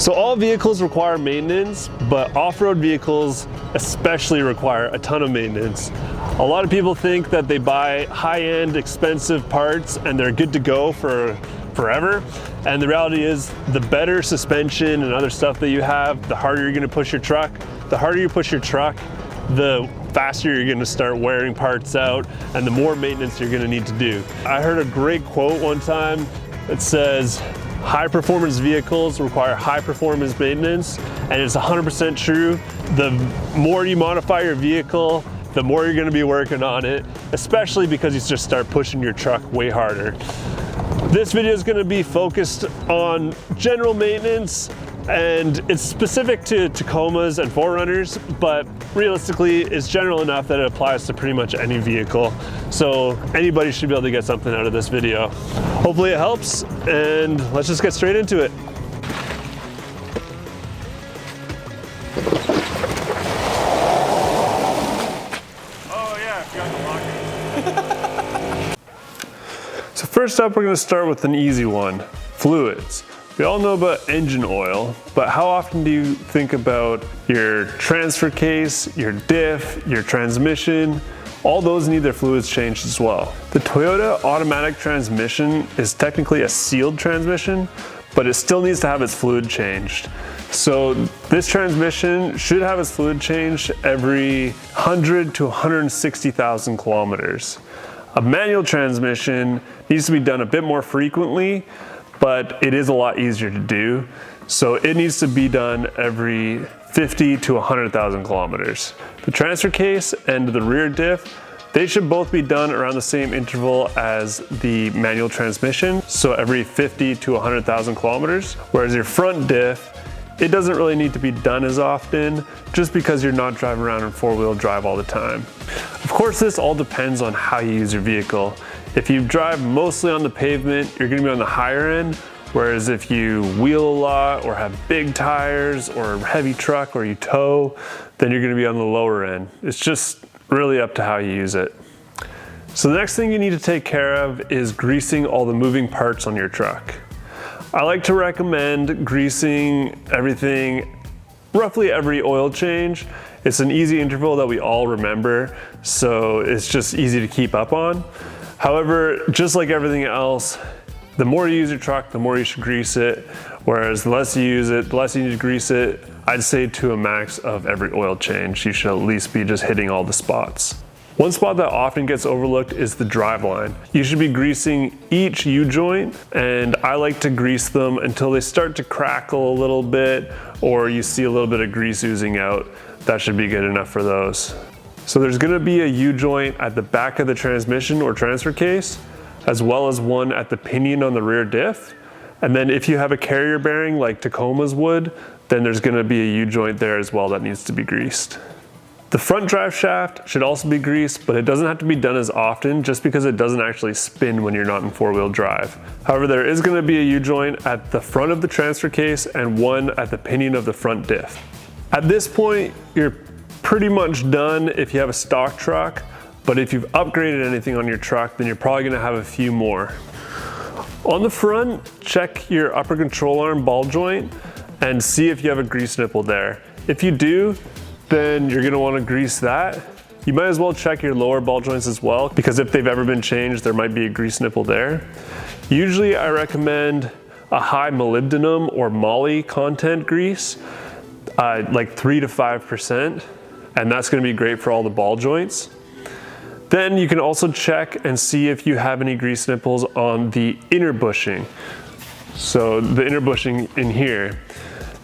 So all vehicles require maintenance, but off-road vehicles especially require a ton of maintenance. A lot of people think that they buy high-end, expensive parts and they're good to go for forever. And the reality is, the better suspension and other stuff that you have, the harder you're gonna push your truck. The harder you push your truck, the faster you're gonna start wearing parts out and the more maintenance you're gonna need to do. I heard a great quote one time that says, high performance vehicles require high performance maintenance, and it's 100% true. The more you modify your vehicle, the more you're gonna be working on it, especially because you just start pushing your truck way harder. This video is gonna be focused on general maintenance, and it's specific to Tacomas and 4Runners, but realistically it's general enough that it applies to pretty much any vehicle. So anybody should be able to get something out of this video. Hopefully it helps, and let's just get straight into it. Oh yeah, I forgot to lock it. So first up, we're gonna start with an easy one, fluids. We all know about engine oil, but how often do you think about your transfer case, your diff, your transmission? All those need their fluids changed as well. The Toyota automatic transmission is technically a sealed transmission, but it still needs to have its fluid changed. So this transmission should have its fluid changed every 100 to 160,000 kilometers. A manual transmission needs to be done a bit more frequently, but it is a lot easier to do. So it needs to be done every 50 to 100,000 kilometers. The transfer case and the rear diff, they should both be done around the same interval as the manual transmission, so every 50 to 100,000 kilometers. Whereas your front diff, it doesn't really need to be done as often, just because you're not driving around in four-wheel drive all the time. Of course, this all depends on how you use your vehicle. If you drive mostly on the pavement, you're gonna be on the higher end, whereas if you wheel a lot or have big tires or a heavy truck or you tow, then you're gonna be on the lower end. It's just really up to how you use it. So the next thing you need to take care of is greasing all the moving parts on your truck. I like to recommend greasing everything roughly every oil change. It's an easy interval that we all remember, so it's just easy to keep up on. However, just like everything else, the more you use your truck, the more you should grease it, whereas the less you use it, the less you need to grease it. I'd say to a max of every oil change, you should at least be just hitting all the spots. One spot that often gets overlooked is the driveline. You should be greasing each U-joint, and I like to grease them until they start to crackle a little bit, or you see a little bit of grease oozing out. That should be good enough for those. So there's gonna be a U-joint at the back of the transmission or transfer case, as well as one at the pinion on the rear diff. And then if you have a carrier bearing like Tacoma's would, then there's gonna be a U-joint there as well that needs to be greased. The front drive shaft should also be greased, but it doesn't have to be done as often just because it doesn't actually spin when you're not in four-wheel drive. However, there is gonna be a U-joint at the front of the transfer case and one at the pinion of the front diff. At this point, you're pretty much done if you have a stock truck, but if you've upgraded anything on your truck, then you're probably gonna have a few more. On the front, check your upper control arm ball joint and see if you have a grease nipple there. If you do, then you're gonna wanna grease that. You might as well check your lower ball joints as well, because if they've ever been changed, there might be a grease nipple there. Usually I recommend a high molybdenum or moly content grease, like 3 to 5%, and that's gonna be great for all the ball joints. Then you can also check and see if you have any grease nipples on the inner bushing. So the inner bushing in here.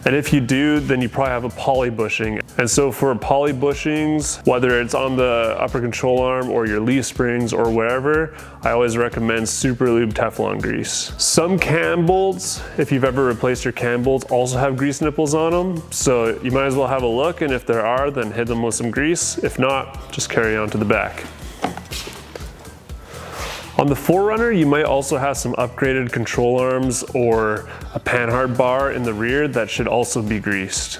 And if you do, then you probably have a poly bushing. And so for poly bushings, whether it's on the upper control arm or your leaf springs or wherever, I always recommend super lube Teflon grease. Some cam bolts, if you've ever replaced your cam bolts, also have grease nipples on them. So you might as well have a look, and if there are, then hit them with some grease. If not, just carry on to the back. On the 4Runner, you might also have some upgraded control arms or a panhard bar in the rear that should also be greased.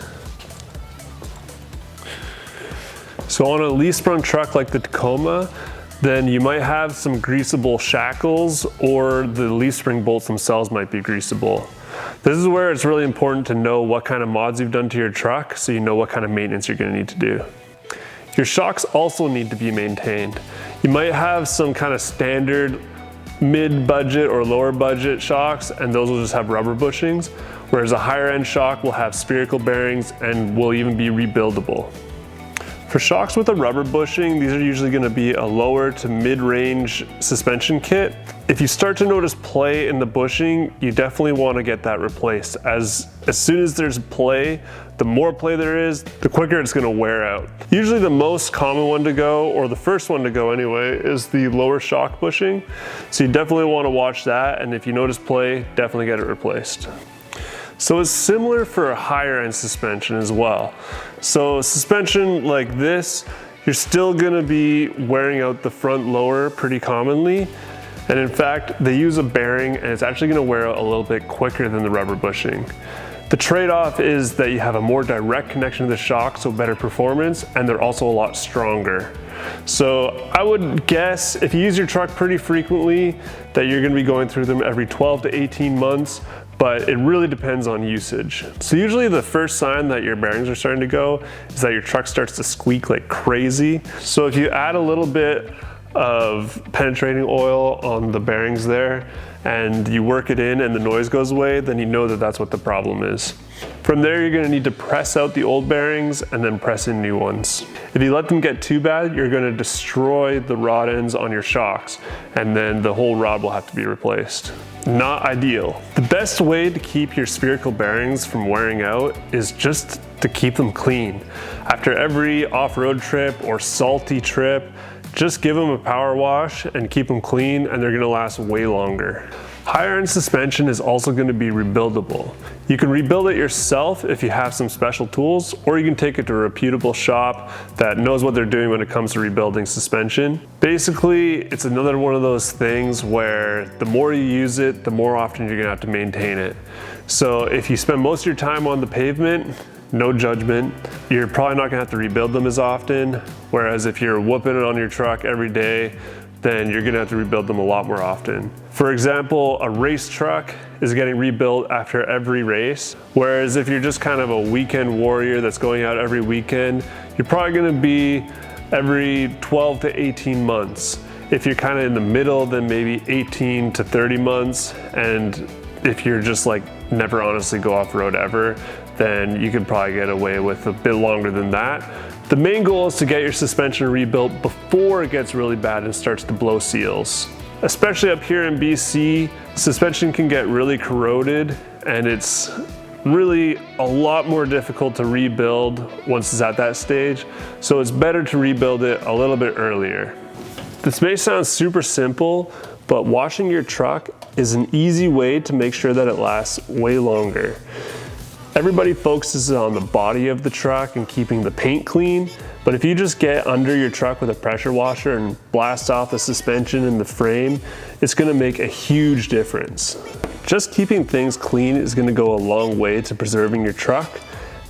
So on a leaf sprung truck like the Tacoma, then you might have some greasable shackles, or the leaf spring bolts themselves might be greasable. This is where it's really important to know what kind of mods you've done to your truck so you know what kind of maintenance you're going to need to do. Your shocks also need to be maintained. You might have some kind of standard mid-budget or lower budget shocks, and those will just have rubber bushings, whereas a higher end shock will have spherical bearings and will even be rebuildable. For shocks with a rubber bushing, these are usually going to be a lower to mid-range suspension kit. If you start to notice play in the bushing, you definitely want to get that replaced. As soon as there's play, the more play there is, the quicker it's going to wear out. Usually the most common one to go, or the first one to go anyway, is the lower shock bushing. So you definitely want to watch that, and if you notice play, definitely get it replaced. So it's similar for a higher end suspension as well. So suspension like this, you're still gonna be wearing out the front lower pretty commonly. And in fact, they use a bearing and it's actually gonna wear out a little bit quicker than the rubber bushing. The trade-off is that you have a more direct connection to the shock, so better performance, and they're also a lot stronger. So I would guess if you use your truck pretty frequently that you're gonna be going through them every 12 to 18 months, but it really depends on usage. So usually the first sign that your bearings are starting to go is that your truck starts to squeak like crazy. So if you add a little bit of penetrating oil on the bearings there and you work it in and the noise goes away, then you know that that's what the problem is. From there, you're gonna need to press out the old bearings and then press in new ones. If you let them get too bad, you're gonna destroy the rod ends on your shocks, and then the whole rod will have to be replaced. Not ideal. The best way to keep your spherical bearings from wearing out is just to keep them clean. After every off-road trip or salty trip, just give them a power wash and keep them clean, and they're gonna last way longer. Higher end suspension is also going to be rebuildable. You can rebuild it yourself if you have some special tools, or you can take it to a reputable shop that knows what they're doing when it comes to rebuilding suspension. Basically, it's another one of those things where the more you use it, the more often you're going to have to maintain it. So if you spend most of your time on the pavement, no judgment, you're probably not going to have to rebuild them as often, whereas if you're whooping it on your truck every day, then you're gonna have to rebuild them a lot more often. For example, a race truck is getting rebuilt after every race, whereas if you're just kind of a weekend warrior that's going out every weekend, you're probably gonna be every 12 to 18 months. If you're kind of in the middle, then maybe 18 to 30 months, and if you're just like never honestly go off-road ever, then you could probably get away with a bit longer than that. The main goal is to get your suspension rebuilt before it gets really bad and starts to blow seals. Especially up here in BC, suspension can get really corroded, and it's really a lot more difficult to rebuild once it's at that stage. So it's better to rebuild it a little bit earlier. This may sound super simple, but washing your truck is an easy way to make sure that it lasts way longer. Everybody focuses on the body of the truck and keeping the paint clean, but if you just get under your truck with a pressure washer and blast off the suspension and the frame, it's gonna make a huge difference. Just keeping things clean is gonna go a long way to preserving your truck.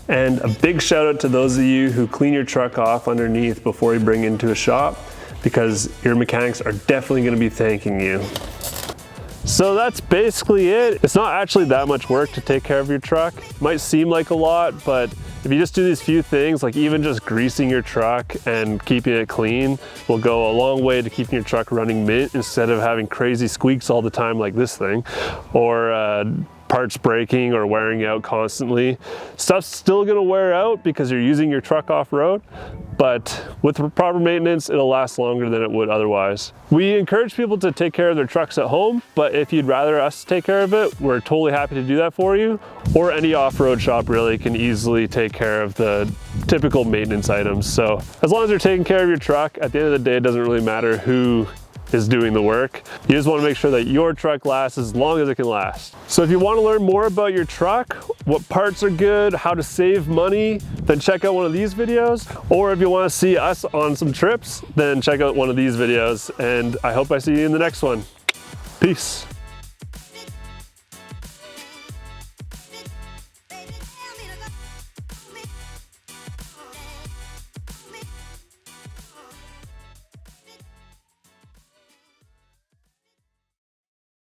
And a big shout out to those of you who clean your truck off underneath before you bring it into a shop, because your mechanics are definitely gonna be thanking you. So that's basically it. It's not actually that much work to take care of your truck. It might seem like a lot, but if you just do these few things, like even just greasing your truck and keeping it clean, will go a long way to keeping your truck running mint instead of having crazy squeaks all the time like this thing, or parts breaking or wearing out constantly. Stuff's still gonna wear out because you're using your truck off-road, but with proper maintenance, it'll last longer than it would otherwise. We encourage people to take care of their trucks at home, but if you'd rather us take care of it, we're totally happy to do that for you. Or any off-road shop really can easily take care of the typical maintenance items. So as long as you're taking care of your truck, at the end of the day, it doesn't really matter who is doing the work. You just want to make sure that your truck lasts as long as it can last. So if you want to learn more about your truck, what parts are good, how to save money, then check out one of these videos. Or if you want to see us on some trips, then check out one of these videos. And I hope I see you in the next one. Peace.